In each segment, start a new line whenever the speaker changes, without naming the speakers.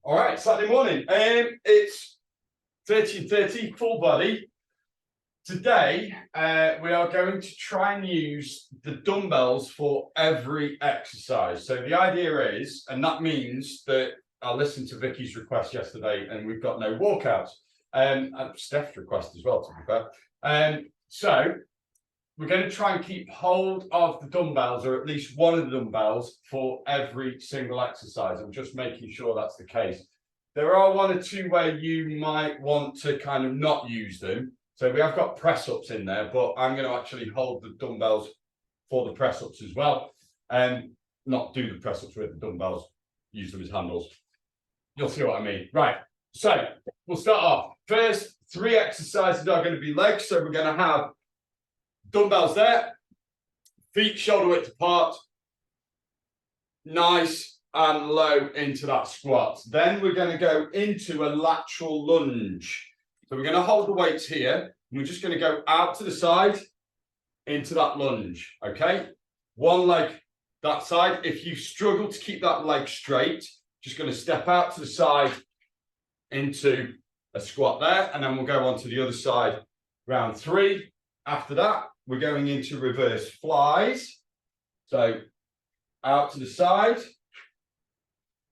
All right, Saturday morning. It's 30 full body. Today, we are going to try and use the dumbbells for every exercise. So the idea is, and that means that I listened to Vicky's request yesterday and we've got no walkouts. And Steph's request as well, to be fair. So we're going to try and keep hold of the dumbbells, or at least one of the dumbbells, for every single exercise. I'm just making sure that's the case. There are one or two where you might want to kind of not use them. So we have got press-ups in there, but I'm going to actually hold the dumbbells for the press-ups as well. And not do the press-ups with the dumbbells, use them as handles. You'll see what I mean. Right, so we'll start off. First, 3 exercises are going to be legs. So we're going to have dumbbells there, feet shoulder width apart, nice and low into that squat. Then we're going to go into a lateral lunge. So we're going to hold the weights here, and we're just going to go out to the side into that lunge, okay? One leg that side. If you struggle to keep that leg straight, just going to step out to the side into a squat there, and then we'll go on to the other side, round 3. After that, we're going into reverse flies. So out to the side.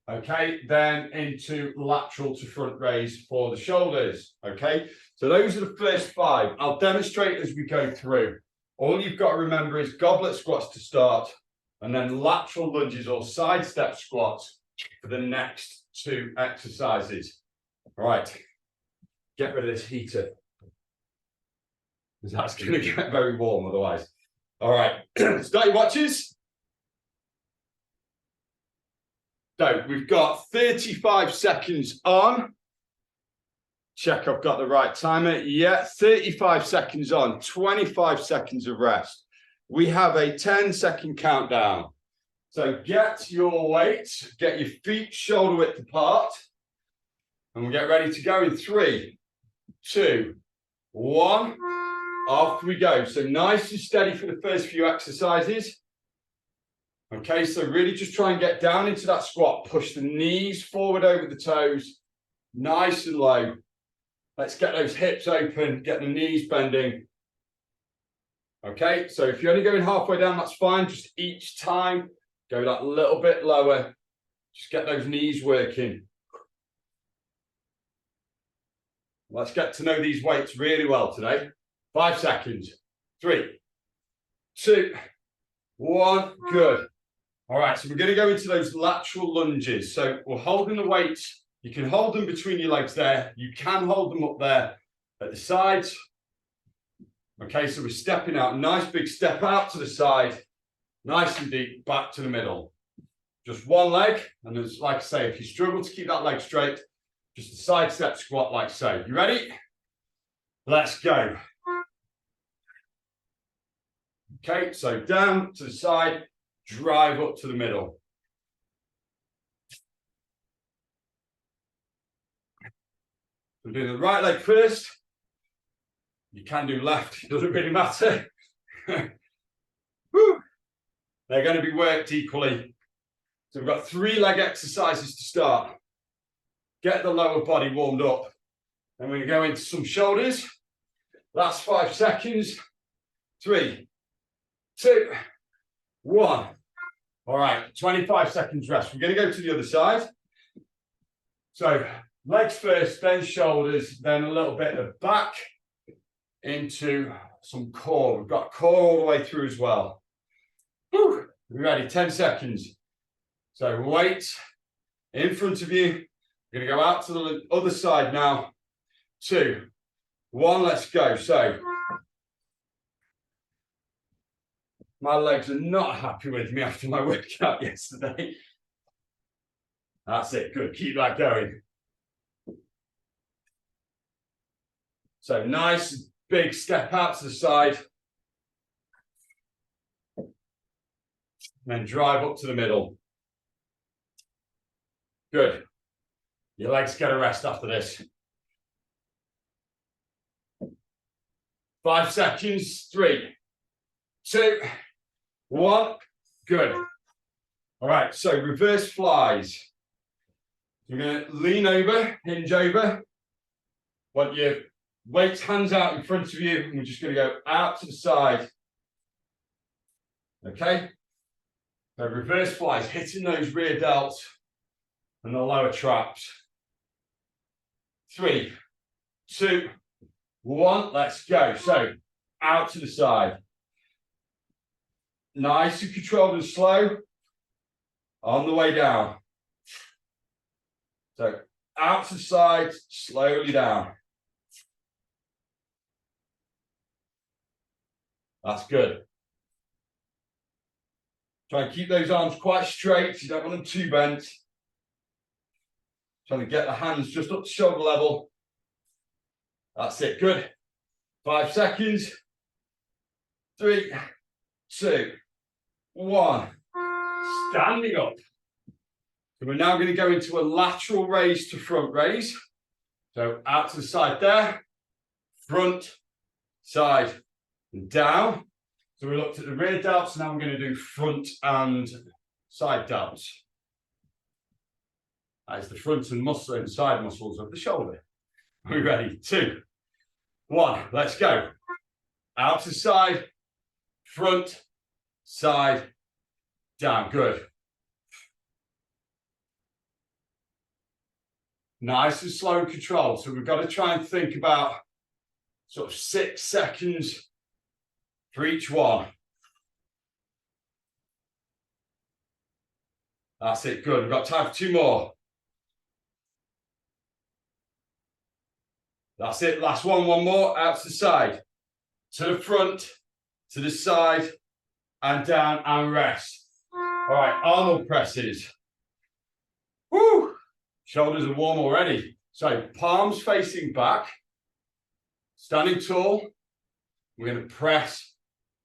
Okay, then into lateral to front raise for the shoulders. Okay, so those are the first 5. I'll demonstrate as we go through. All you've got to remember is goblet squats to start, and then lateral lunges or side step squats for the next 2 exercises. All right, get rid of this heater, because that's going to get very warm otherwise. All right, start your watches. So we've got 35 seconds on. Check I've got the right timer. Yeah, 35 seconds on, 25 seconds of rest. We have a 10-second countdown. So get your weights, get your feet shoulder width apart, and we'll get ready to go in 3, 2, 1. Off we go. So nice and steady for the first few exercises. Okay, so really just try and get down into that squat. Push the knees forward over the toes, nice and low. Let's get those hips open, get the knees bending. Okay, so if you're only going halfway down, that's fine. Just each time, go that little bit lower. Just get those knees working. Let's get to know these weights really well today. 5 seconds. 3, 2, 1. Good. All right, so we're going to go into those lateral lunges. So we're holding the weights. You can hold them between your legs there. You can hold them up there at the sides. Okay, so we're stepping out. Nice big step out to the side. Nice and deep, back to the middle. Just one leg. And as like I say, if you struggle to keep that leg straight, just a side step squat like so. You ready? Let's go. Okay, so down to the side. Drive up to the middle. We're doing the right leg first. You can do left, it doesn't really matter. Woo. They're going to be worked equally. So we've got 3 leg exercises to start. Get the lower body warmed up. Then we're going to go into some shoulders. Last 5 seconds. 3, 2, 1. All right, 25 seconds rest. We're going to go to the other side. So legs first, then shoulders, then a little bit of back into some core. We've got core all the way through as well. Whew. We're ready, 10 seconds. So weight in front of you. We're going to go out to the other side now. 2, 1, let's go. So my legs are not happy with me after my workout yesterday. That's it, good, keep that going. So nice, big step out to the side. And then drive up to the middle. Good. Your legs get a rest after this. 5 seconds, 3, 2, 1. Good. All right, so reverse flies. So we're going to lean over, hinge over. Want your weights, hands out in front of you, and we're just going to go out to the side. Okay? So reverse flies, hitting those rear delts and the lower traps. 3, 2, 1, let's go. So out to the side. Nice and controlled and slow. On the way down. So out to the side, slowly down. That's good. Try and keep those arms quite straight. You don't want them too bent. Trying to get the hands just up to shoulder level. That's it. Good. 5 seconds. 3, 2, 1. Standing up. So we're now going to go into a lateral raise to front raise. So out to the side there. Front, side, and down. So we looked at the rear delts, now we're going to do front and side delts. That is the front and muscle and side muscles of the shoulder. Are we ready? 2, 1, let's go. Out to side, front, side, down. Good. Nice and slow and controlled. So we've got to try and think about sort of 6 seconds for each one. That's it, good. We've got time for 2 more. That's it, last one more, out to the side. To the front, to the side, and down and rest. All right, Arnold presses. Woo! Shoulders are warm already. So palms facing back, standing tall. We're going to press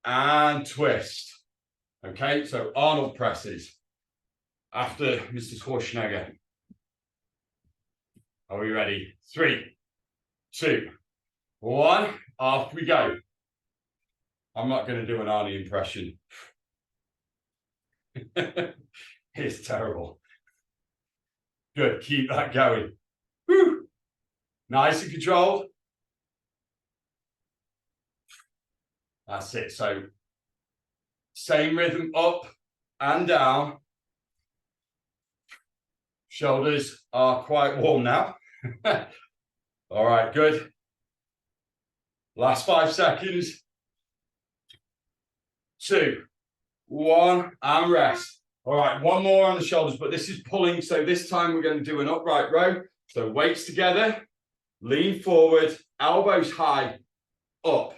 and twist. Okay, so Arnold presses after Mr. Schwarzenegger. Are we ready? 3, 2, 1. Off we go. I'm not going to do an Arnie impression. It's terrible. Good, keep that going. Woo. Nice and controlled. That's it. So same rhythm, up and down. Shoulders are quite warm now. All right, good. Last 5 seconds. 2, 1, and rest. All right, one more on the shoulders, but this is pulling. So this time we're going to do an upright row. So weights together, lean forward, elbows high, up.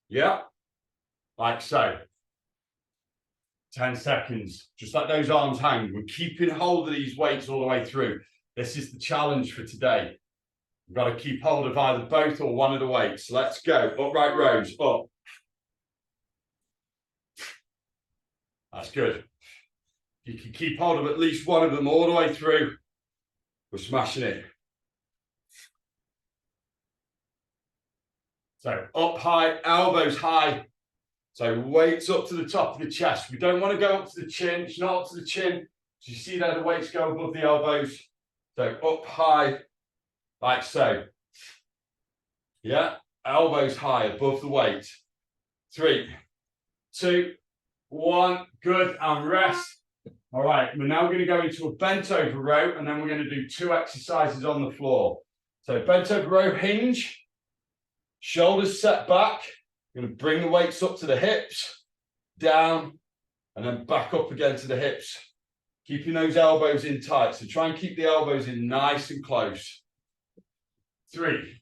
Yeah, like so. 10 seconds. Just let those arms hang. We're keeping hold of these weights all the way through. This is the challenge for today. We've got to keep hold of either both or one of the weights. Let's go. Upright rows, up. That's good. You can keep hold of at least one of them all the way through. We're smashing it. So up high, elbows high. So weights up to the top of the chest. We don't want to go up to the chin. It's not up to the chin. So you see that the weights go above the elbows. So up high, like so. Yeah, elbows high above the weight. 3, 2, 1. Good, and rest. All right, we're now going to go into a bent over row, and then we're going to do 2 exercises on the floor. So bent over row, hinge, shoulders set back. You're going to bring the weights up to the hips, down, and then back up again to the hips. Keeping those elbows in tight. So try and keep the elbows in nice and close. 3,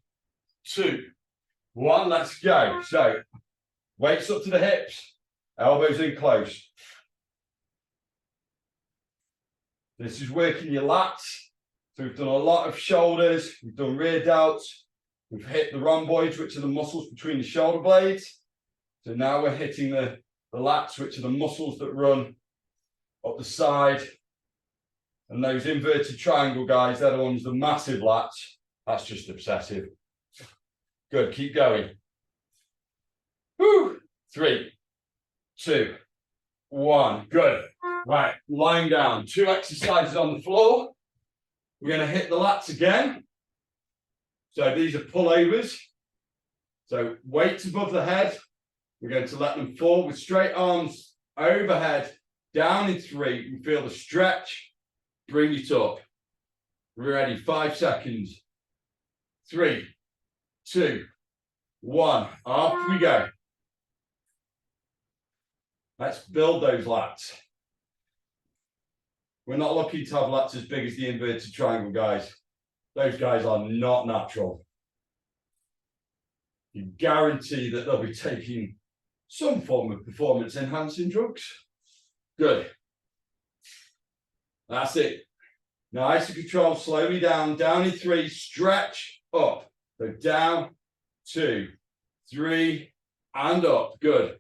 2, 1, let's go. So weights up to the hips, elbows in close. This is working your lats. So we've done a lot of shoulders, we've done rear delts, we've hit the rhomboids, which are the muscles between the shoulder blades. So now we're hitting the lats, which are the muscles that run up the side. And those inverted triangle guys, they're the ones, the massive lats. That's just obsessive. Good, keep going. Woo! 3, 2, 1, good. Right, lying down. 2 exercises on the floor. We're going to hit the lats again. So these are pullovers. So weights above the head. We're going to let them fall with straight arms overhead, down in 3. You feel the stretch. Bring it up. We're ready. 5 seconds. 3, 2, 1. Off we go. Let's build those lats. We're not lucky to have lats as big as the inverted triangle guys. Those guys are not natural. You guarantee that they'll be taking some form of performance enhancing drugs. Good. That's it. Nice and control, slowly down, down in 3, stretch, up. So down, 2, 3, and up. Good.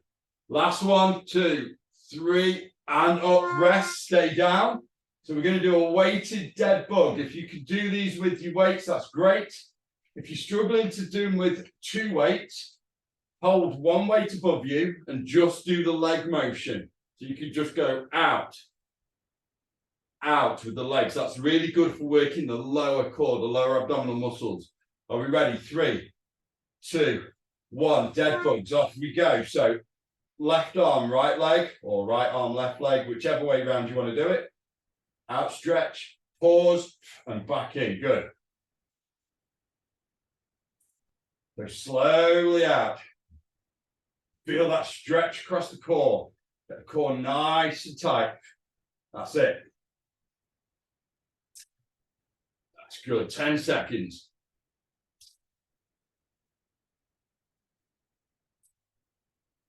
Last 1, 2, 3, and up. Rest, stay down. So we're going to do a weighted dead bug. If you can do these with your weights, that's great. If you're struggling to do them with 2 weights, hold 1 weight above you and just do the leg motion. So you can just go out with the legs. That's really good for working the lower core, the lower abdominal muscles. Are we ready? 3, 2, 1. Dead bugs. Off we go. So left arm, right leg, or right arm, left leg, whichever way around you want to do it. Outstretch, pause, and back in. Good. So slowly out. Feel that stretch across the core. Get the core nice and tight. That's it. That's good. 10 seconds.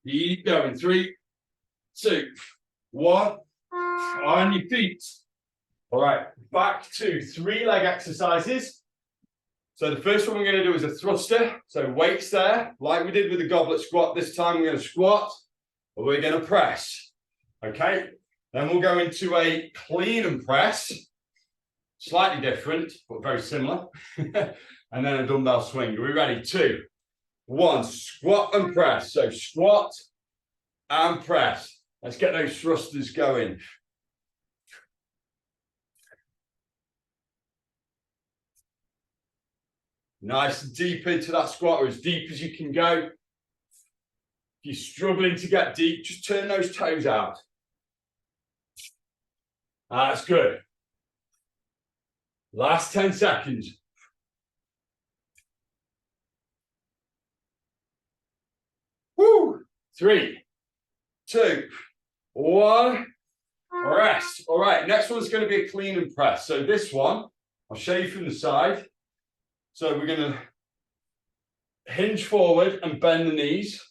Keep going. 3, 2, 1. On your feet. All right. Back to 3 leg exercises. So the first one we're going to do is a thruster. So weights there, like we did with the goblet squat. This time we're going to squat, or we're going to press. Okay. Then we'll go into a clean and press. Slightly different, but very similar. And then a dumbbell swing. Are we ready? 2, 1. Squat and press. So squat and press. Let's get those thrusters going. Nice and deep into that squat, or as deep as you can go. If you're struggling to get deep, just turn those toes out. That's good. Last 10 seconds. Woo! 3, 2, 1. Rest. All right, next one's going to be a clean and press. So this one, I'll show you from the side. So we're going to hinge forward and bend the knees.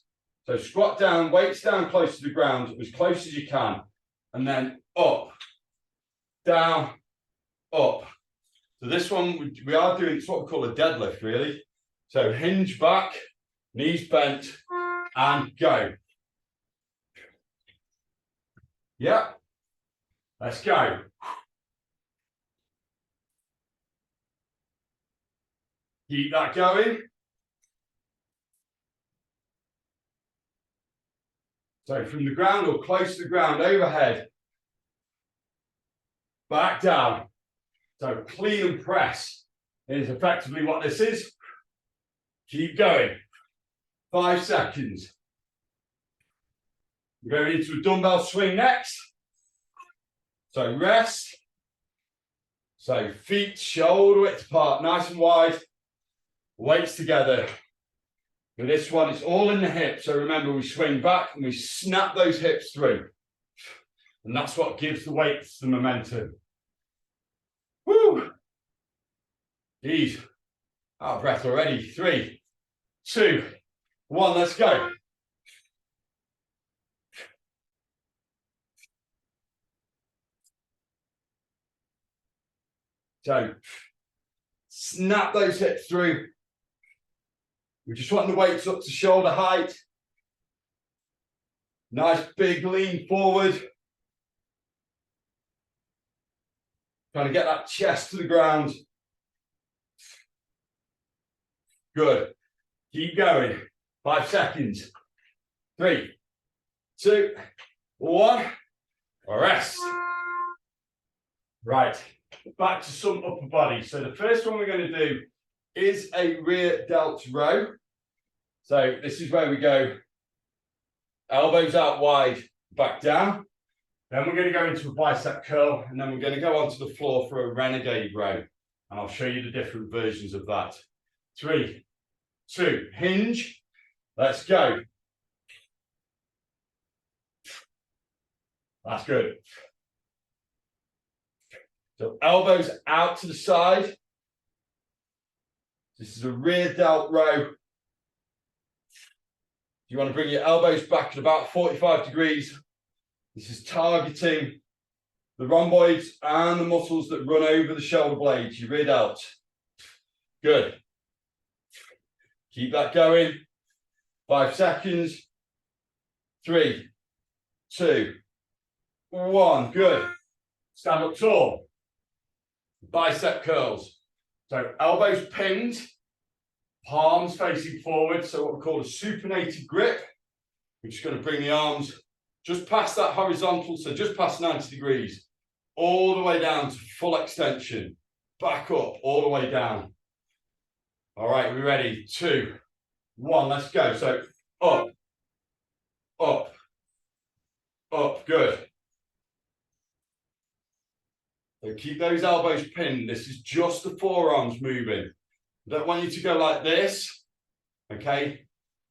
So squat down, weights down close to the ground, as close as you can. And then up, down, up. So this one, we are doing, it's what we call a deadlift, really. So hinge back, knees bent, and go. Yeah. Let's go. Keep that going. So from the ground or close to the ground, overhead. Back down. So clean and press is effectively what this is. Keep going. 5 seconds. We're going into a dumbbell swing next. So rest. So feet shoulder width apart, nice and wide. Weights together. With this one, it's all in the hips. So remember, we swing back and we snap those hips through. And that's what gives the weights the momentum. Woo! Geez. Out of breath already. 3, 2, 1. Let's go. So snap those hips through. We just want the weights up to shoulder height. Nice big lean forward. Trying to get that chest to the ground. Good. Keep going. 5 seconds. 3, 2, 1. Rest. Right. back to some upper body. So the first one we're going to do is a rear delt row. So this is where we go elbows out wide, back down. Then we're going to go into a bicep curl, and then we're going to go onto the floor for a renegade row. And I'll show you the different versions of that. 3, 2, hinge. Let's go. That's good. So elbows out to the side. This is a rear delt row. You want to bring your elbows back at about 45 degrees. This is targeting the rhomboids and the muscles that run over the shoulder blades, your rear delt. Good. Keep that going. 5 seconds. 3, 2, 1. Good. Stand up tall. Bicep curls. So elbows pinned, palms facing forward. So what we call a supinated grip. We're just going to bring the arms just past that horizontal, so just past 90 degrees, all the way down to full extension. Back up, all the way down. All right, we ready? 2, 1, let's go. So up, up, up, good. So keep those elbows pinned. This is just the forearms moving. I don't want you to go like this, okay?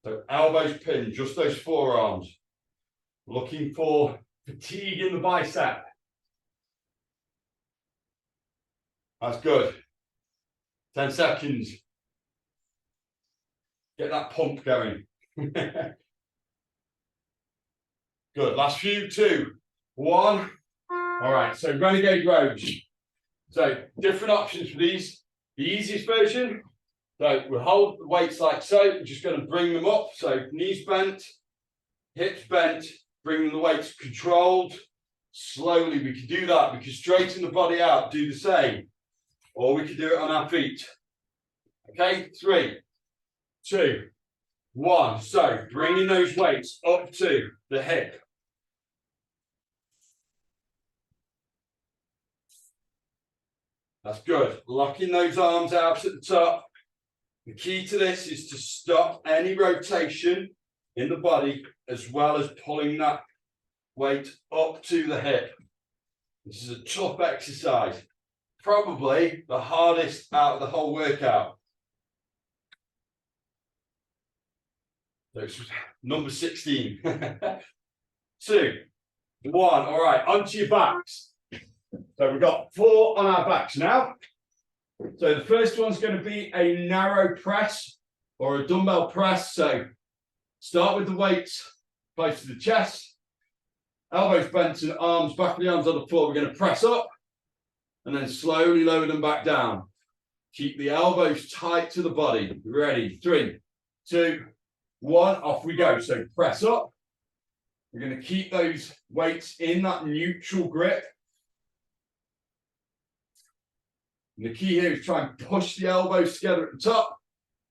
So elbows pinned, just those forearms. Looking for fatigue in the bicep. That's good. 10 seconds. Get that pump going. Good. Last few. 2, 1. All right. So renegade rows. So different options for these. The easiest version. So we'll hold the weights like so. We're just going to bring them up. So knees bent, hips bent. Bring the weights controlled. Slowly we can do that. We can straighten the body out, do the same. Or we can do it on our feet. Okay, 3, 2, 1. So bringing those weights up to the hip. That's good. Locking those arms out at the top. The key to this is to stop any rotation in the body, as well as pulling that weight up to the hip. This is a tough exercise. Probably the hardest out of the whole workout. So it's number 16. 2, 1. All right, onto your backs. So we've got 4 on our backs now. So the first one's going to be a narrow press or a dumbbell press. So start with the weights close to the chest, elbows bent and arms, back of the arms on the floor. We're going to press up and then slowly lower them back down. Keep the elbows tight to the body. Ready? 3, 2, 1. Off we go. So press up. We're going to keep those weights in that neutral grip. And the key here is try and push the elbows together at the top.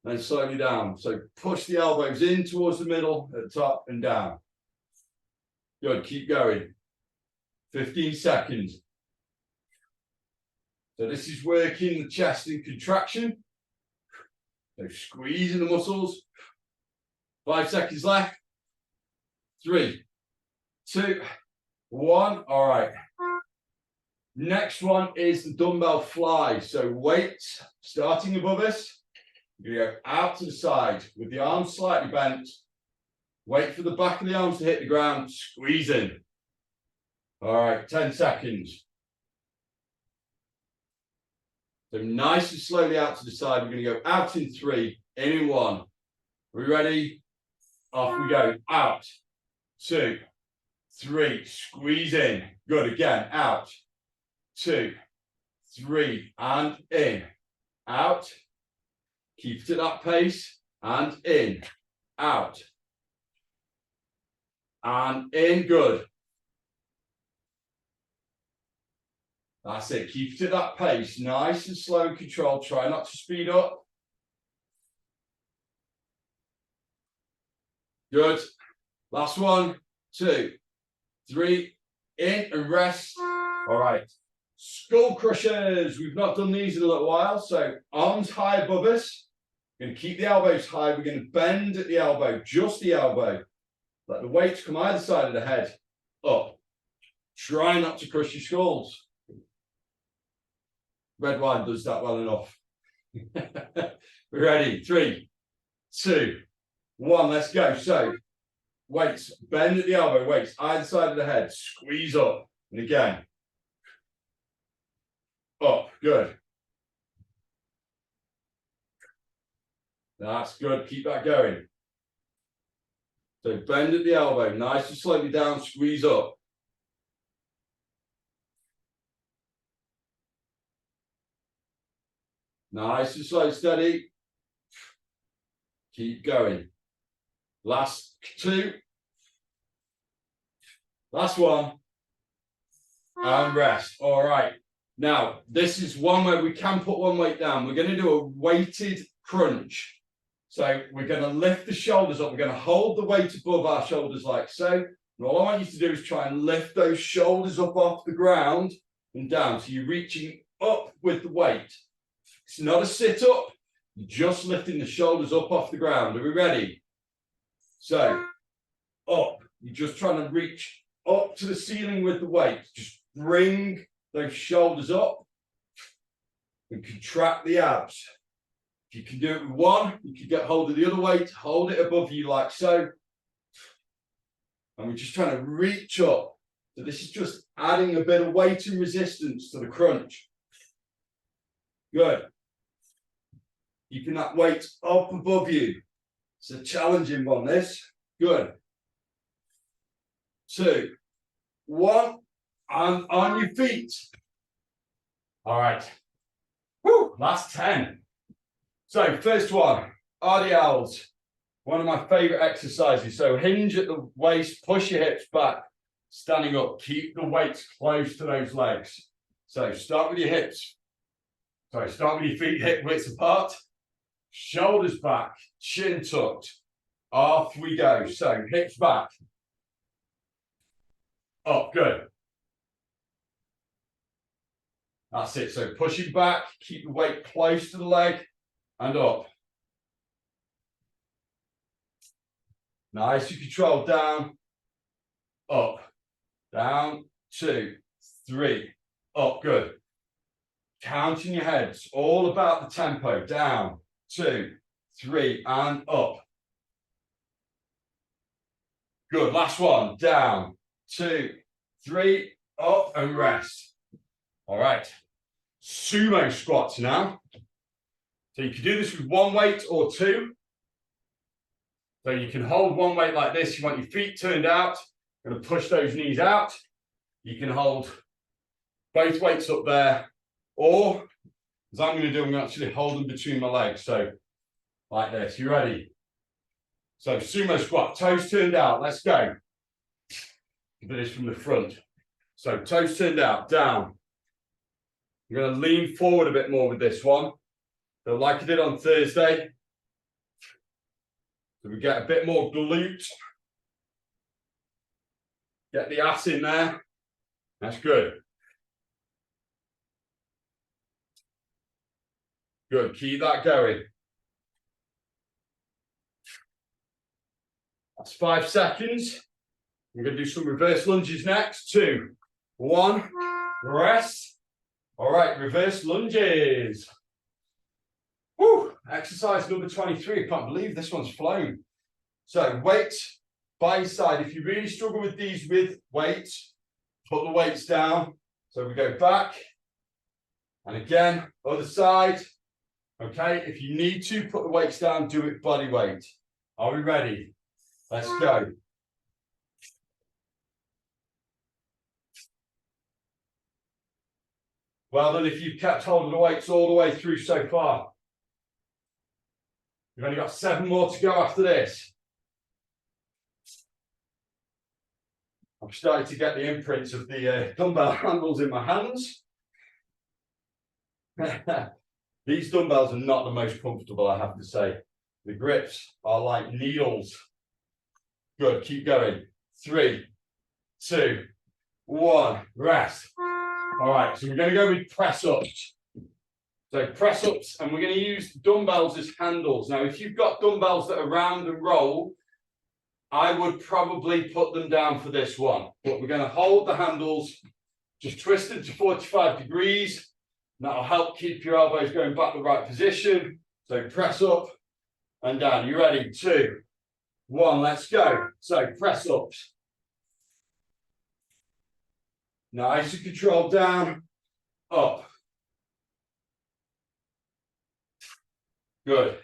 Then slowly down. So push the elbows in towards the middle, at the top and down. Good, keep going. 15 seconds. So this is working the chest in contraction. So squeezing the muscles. 5 seconds left. 3, 2, 1. All right. Next one is the dumbbell fly. So weights starting above us. You're going to go out to the side with the arms slightly bent. Wait for the back of the arms to hit the ground. Squeeze in. All right, 10 seconds. So nice and slowly out to the side. We're going to go out in 3, in 1. Are we ready? Off we go. Out. 2, 3. Squeeze in. Good. Again. Out. 2, 3. And in. Out. Keep it at that pace. And in. Out. And in. Good. That's it. Keep it at that pace. Nice and slow and controlled. Try not to speed up. Good. Last 1, 2, 3. In and rest. All right. Skull crushers. We've not done these in a little while. So arms high above us. We're going to keep the elbows high. We're going to bend at the elbow, just the elbow. Let the weights come either side of the head. Up. Try not to crush your skulls. Red wine does that well enough. We're ready. 3, 2, 1. Let's go. So weights, bend at the elbow, weights either side of the head. Squeeze up. And again. Up. Good. That's good. Keep that going. So bend at the elbow, nice and slowly down, squeeze up. Nice and slow, steady. Keep going. Last 2. Last 1. And rest. All right. Now, this is one where we can put one weight down. We're going to do a weighted crunch. So we're going to lift the shoulders up. We're going to hold the weight above our shoulders like so. And all I want you to do is try and lift those shoulders up off the ground and down. So you're reaching up with the weight. It's not a sit up. You're just lifting the shoulders up off the ground. Are we ready? So up. You're just trying to reach up to the ceiling with the weight. Just bring those shoulders up and contract the abs. If you can do it with one, you can get hold of the other weight, hold it above you like so. And we're just trying to reach up. So this is just adding a bit of weight and resistance to the crunch. Good. Keeping that weight up above you. It's a challenging one, this. Good. 2, 1, and on your feet. All right. Woo, last 10. So first one, RDLs, one of my favorite exercises. So hinge at the waist, push your hips back, standing up, keep the weights close to those legs. So start with your hips. Sorry, start with your feet hip widths apart, shoulders back, chin tucked. Off we go. So hips back. Up, good. That's it. So pushing back, keep the weight close to the leg. And up. Nice, you control down, up, down, 2, 3, up, good. Counting your heads, all about the tempo, down, 2, 3, and up. Good, last one, down, 2, 3, up, and rest. All right, sumo squats now. So you can do this with one weight or 2. So you can hold one weight like this. You want your feet turned out. You're going to push those knees out. You can hold both weights up there. Or, as I'm going to do, I'm going to actually hold them between my legs. So, like this. You ready? So, sumo squat. Toes turned out. Let's go. Do this from the front. So, toes turned out. Down. I'm going to lean forward a bit more with this one. So like I did on Thursday, so we get a bit more glute. Get the ass in there. That's good. Good, keep that going. That's 5 seconds. We're going to do some reverse lunges next. 2, 1, rest. All right, reverse lunges. Woo! Exercise number 23. I can't believe this one's flown. So weights by your side. If you really struggle with these with weights, put the weights down. So we go back. And again, other side. Okay, if you need to put the weights down, do it body weight. Are we ready? Let's go. Well done if you've kept hold of the weights all the way through so far. You've only got 7 more to go after this. I'm starting to get the imprints of the dumbbell handles in my hands. These dumbbells are not the most comfortable, I have to say. The grips are like needles. Good, keep going. 3, 2, 1, rest. All right, so we're going to go with press ups. So press ups, and we're going to use dumbbells as handles. Now, if you've got dumbbells that are round and roll, I would probably put them down for this one. But we're going to hold the handles, just twist it to 45 degrees. That'll help keep your elbows going back to the right position. So press up and down. You ready? 2, 1, let's go. So press ups. Nice and controlled, down, up. Good.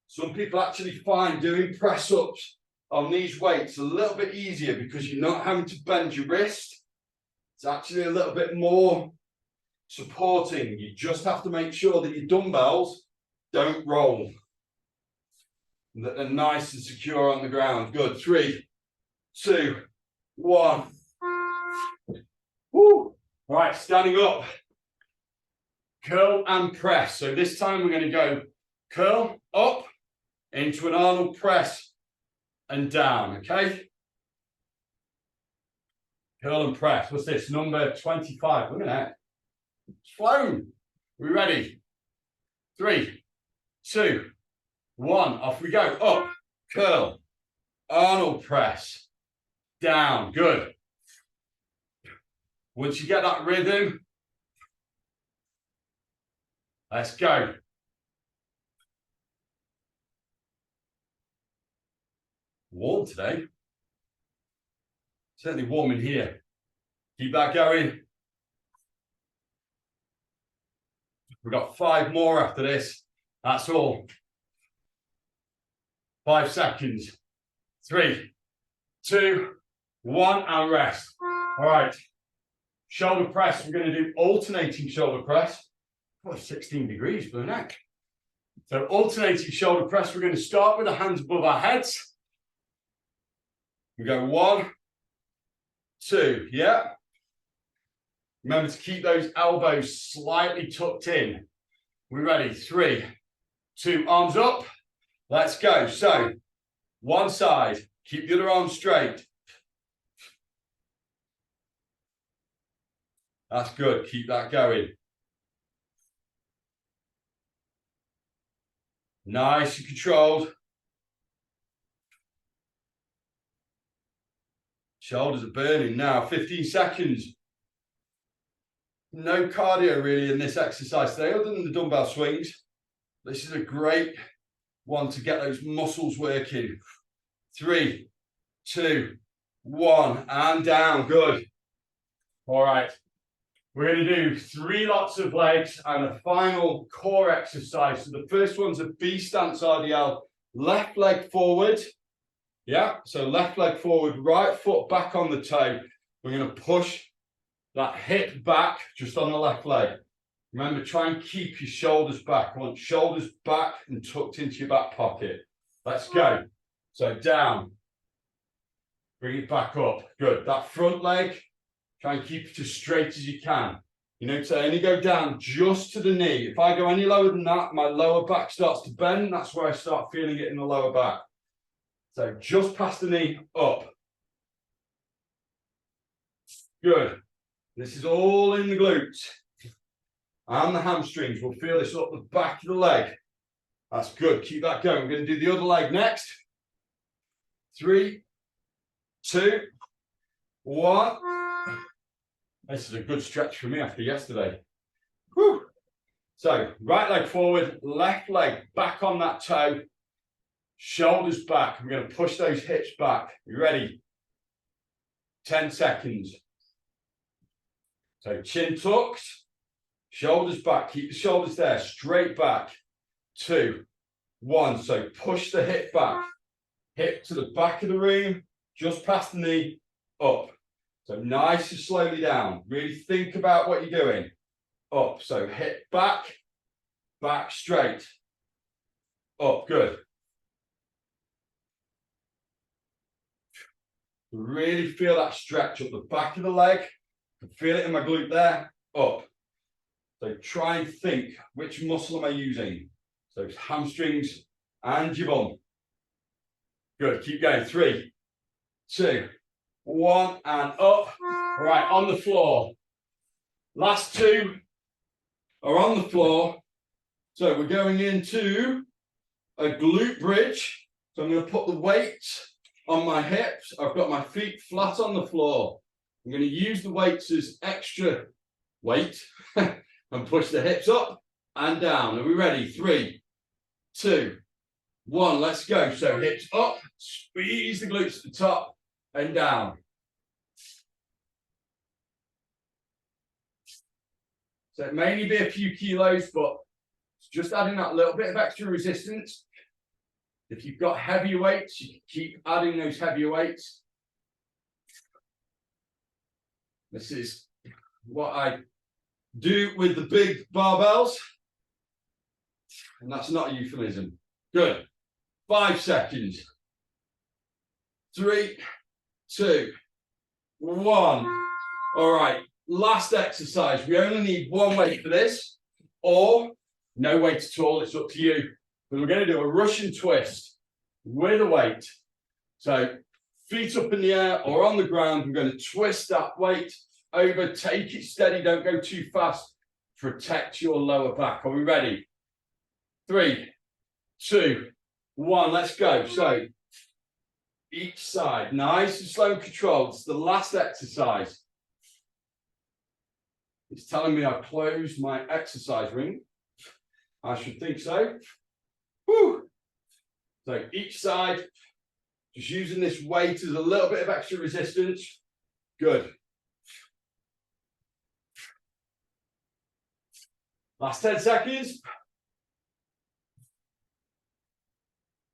Some people actually find doing press ups on these weights a little bit easier because you're not having to bend your wrist. It's actually a little bit more supporting. You just have to make sure that your dumbbells don't roll, that they're nice and secure on the ground. Good. 3, 2, 1. Woo. All right, standing up. Curl and press. So this time we're going to go curl up into an Arnold press and down, okay? Curl and press. What's this? Number 25. Look at that. It's flown. We ready? 3, 2, 1. Off we go. Up, curl, Arnold press, down. Good. Once you get that rhythm, let's go. Warm today. Certainly warm in here. Keep that going. We've got 5 more after this. That's all. 5 seconds. 3, 2, 1, and rest. All right. Shoulder press. We're going to do alternating shoulder press. Oh, 16 degrees for the neck. So alternating shoulder press. We're going to start with the hands above our heads. We go 1, 2, yeah. Remember to keep those elbows slightly tucked in. We're ready. 3, 2, arms up. Let's go. So, one side, keep the other arm straight. That's good. Keep that going. Nice and controlled. Shoulders are burning now. 15 seconds. No cardio really in this exercise today, other than the dumbbell swings. This is a great one to get those muscles working. 3, 2, 1, and down. Good. All right. We're going to do 3 lots of legs and a final core exercise. So the first one's a B stance RDL. Left leg forward. Yeah, so left leg forward, right foot back on the toe. We're going to push that hip back just on the left leg. Remember, try and keep your shoulders back. I want shoulders back and tucked into your back pocket. Let's go. So down. Bring it back up. Good. That front leg, try and keep it as straight as you can. You know, so only go down just to the knee. If I go any lower than that, my lower back starts to bend. That's where I start feeling it in the lower back. So just past the knee, up. Good. This is all in the glutes and the hamstrings. We'll feel this up the back of the leg. That's good. Keep that going. We're going to do the other leg next. 3, 2, 1. This is a good stretch for me after yesterday. Whew. So right leg forward, left leg back on that toe. Shoulders back. We're going to push those hips back. You ready? 10 seconds. So chin tucked, shoulders back. Keep the shoulders there, straight back. 2, 1. So push the hip back. Hip to the back of the room, just past the knee, up. So nice and slowly down. Really think about what you're doing. Up. So hip back, back straight. Up. Good. Really feel that stretch up the back of the leg. I can feel it in my glute there. Up. So try and think, which muscle am I using? So it's hamstrings and your bum. Good. Keep going. 3, 2, 1, and up. Right, on the floor. Last two are on the floor. So we're going into a glute bridge. So I'm going to put the weight on my hips. I've got my feet flat on the floor. I'm going to use the weights as extra weight and push the hips up and down. Are we ready? 3, 2, 1. Let's go. So hips up, squeeze the glutes to the top and down. So it may only be a few kilos, but it's just adding that little bit of extra resistance. If you've got heavier weights, you can keep adding those heavier weights. This is what I do with the big barbells. And that's not a euphemism. Good. 5 seconds. 3, 2, 1. All right. Last exercise. We only need one weight for this, or no weight at all. It's up to you. But we're going to do a Russian twist with a weight. So feet up in the air or on the ground. We're going to twist that weight over. Take it steady. Don't go too fast. Protect your lower back. Are we ready? 3, 2, 1. Let's go. So each side, nice and slow and controlled. It's the last exercise. It's telling me I've closed my exercise ring. I should think so. Woo. So each side, just using this weight as a little bit of extra resistance. Good. Last 10 seconds.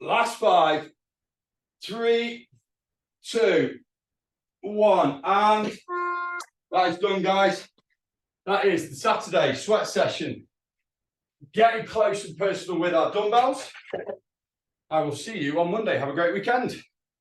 Last 5, 3, 2, 1. And that is done, guys. That is the Saturday sweat session. Getting close and personal with our dumbbells. I will see you on Monday. Have a great weekend.